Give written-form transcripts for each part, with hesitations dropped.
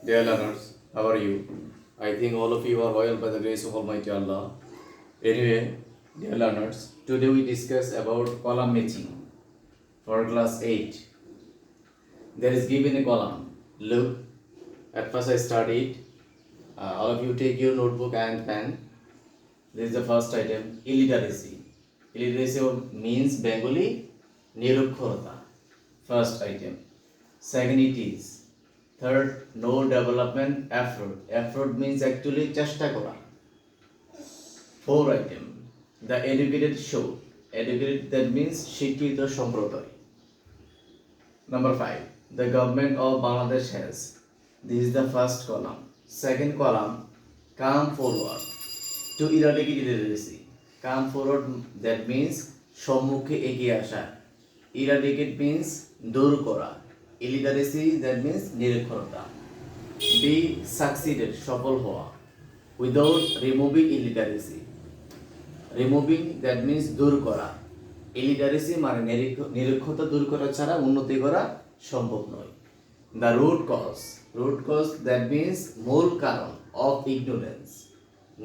Dear learners, how are you? I think all of you are well by the grace of Almighty Allah. Anyway, dear learners, today we discuss about column matching for class 8. There is given a column. Look, at first I studied. All of you take your notebook and pen. This is the first item, illiteracy. Illiteracy means Bengali Nirukkhorata. First item. Second, it is. Third, no development effort. Effort means actually chesta kora. Four item. The educated show. Educated, that means শিক্ষিত সম্প্রদায়. Number 5. The government of Bangladesh has. This is the first column. Second column, come forward to eradicate illiteracy. Come forward, that means সম্মুখে এগিয়ে আসা. Eradicate means দূর করা. Illiteracy, that means নিরক্ষরতা. Be succeeded, সফল হওয়া. Without removing illiteracy. Removing, that means দূর করা. Illiteracy মানে নিরক্ষরতা দূর করা ছাড়া উন্নতি করা সম্ভব নয়. The root cause. Root cause, that means মূল কারণ of ignorance.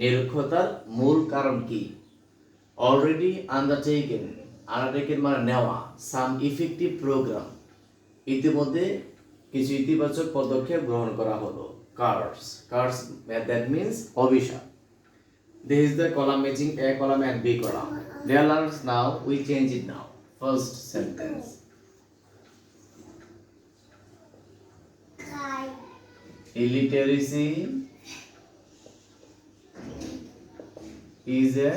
নিরক্ষরতার মূল কারণ কি? Already undertaken. Undertaken মানে নেওয়া. Some effective program. ইতিমধ্যে কিছু ইতিবাচক পদক্ষেপ গ্রহণ করা হলো. Curse, that means অভিশাপ. This is the column matching A column and B column. Dear learners, now we change it now. First sentence. Illiteracy is a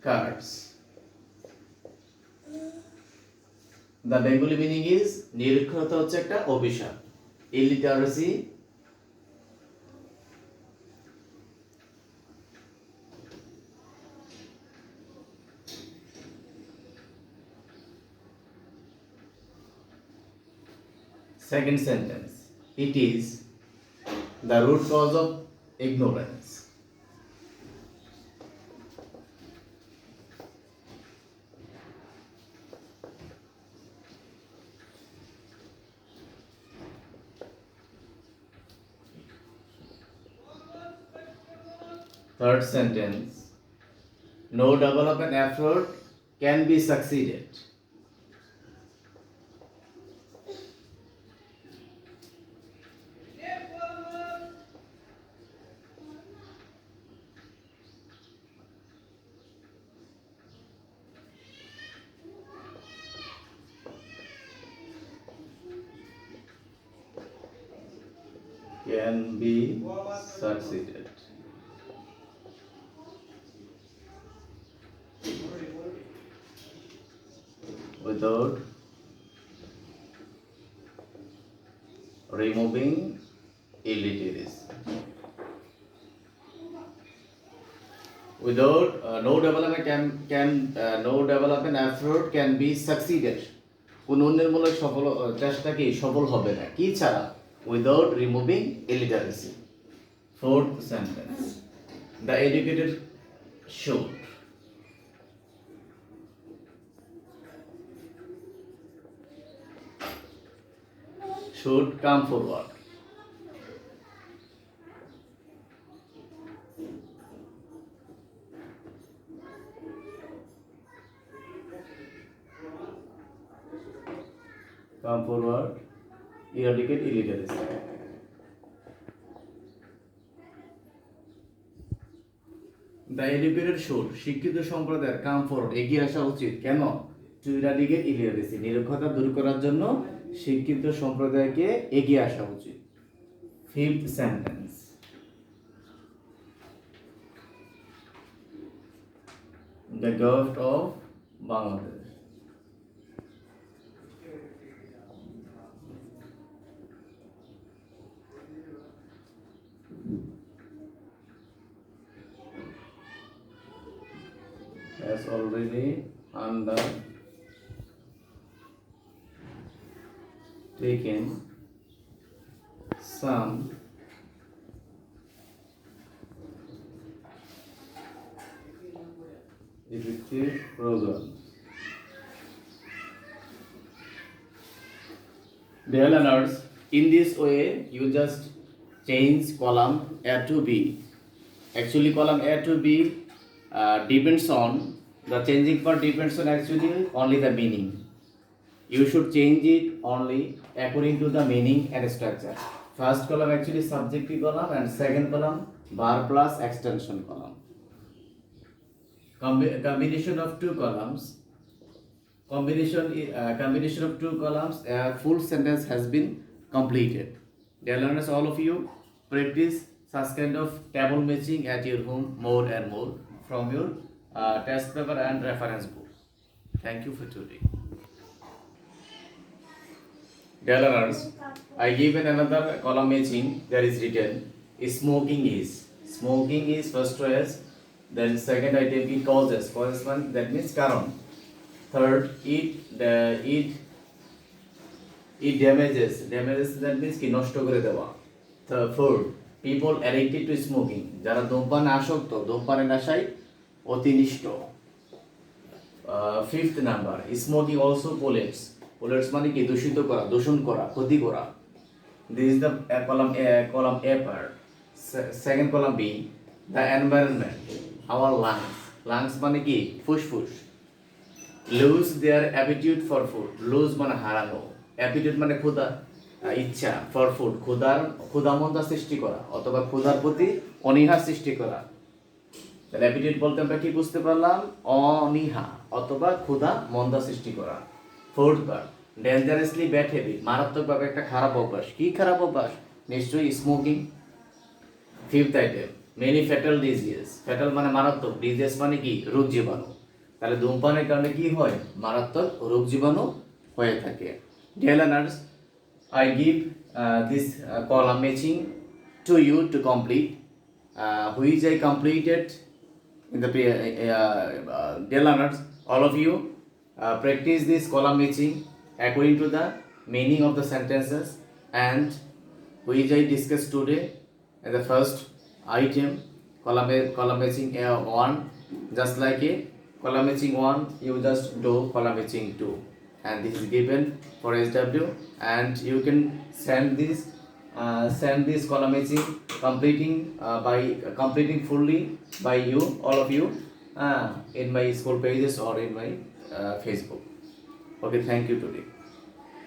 curse. The Bengali meaning is নিরক্ষরতা হচ্ছে একটা অভিশাপ. Illiteracy second sentence. It is the root cause of ignorance. Third sentence. No development effort can be succeeded. Can be succeeded. Without removing illiteracy. Without no development effort can be succeeded. কোন উন্নয়নমূলক চেষ্টা কি সফল হবে না কি ছাড়া? Without removing illiteracy. Fourth sentence. The educated should come forward. Come forward, eradicate illiteracy. The educated should, শিক্ষিত সম্প্রদায়ের come forward, এগিয়ে আসা উচিত. কেন? To eradicate illiteracy, নিরক্ষরতা দূর করার জন্য শিক্ষিত সম্প্রদায়কে এগিয়ে আসা উচিত. Fifth sentence. The government of Bangladesh has already undertaken some effective programs. Dear learners, in this way you just change column A to B. Actually, column A to B depends on the changing part depends on actually only the meaning. You should change it only according to the meaning and structure. First column actually subjective column and second column verb plus extension column. Combination of two columns. Combination of two columns. A full sentence has been completed. Dear learners, all of you practice such kind of table matching at your home more and more from your test paper and reference book. Thank you for today. Dear learners, I given another column matching. There is written smoking is first choice. Then second item it causes one that means karon. Third it damages that means ki নষ্ট করে দেওয়া. Fourth people addicted to smoking যারা ধূমপান আসক্ত ধূমপানের নেশায় অতিষ্ঠ. Fifth number smoking also pollutes মানে কি দূষিত করা দূষণ করা ক্ষতি করা. This is the column A part. Second column B the environment our lungs মানে কি ফুসফুস. Lose their appetite for food. Lose মানে হারানো, appetite মানে ক্ষুধা ইচ্ছা, for food ক্ষুধামন্দা সৃষ্টি করা অথবা ক্ষুধার প্রতি অনীহা সৃষ্টি করা. তাহলে appetite বলতে আমরা কি বুঝতে পারলাম? অনীহা অথবা ক্ষুধা মন্দা সৃষ্টি করা. Fourth part dangerously bad habit মারাত্মকভাবে একটা খারাপ অভ্যাস. কি খারাপ অভ্যাস? নিশ্চয়ই smoking. Fifth item many fatal diseases. fatal মানে মারাত্মক, disease মানে কি রোগ জীবাণু. তাহলে ধূমপানের কারণে কি হয়? মারাত্মক রোগ জীবাণু হয়ে থাকে. Dear learners, I give this column matching to you to complete, which I completed in the dear learners, all of you practice this column matching according to the meaning of the sentences and which I discussed today. And the first item column matching 1, just like a column matching 1 you just do column matching 2, and this is given for SW, and you can send this column matching completing fully by you all of you in my school pages or in my Facebook. Okay, thank you today.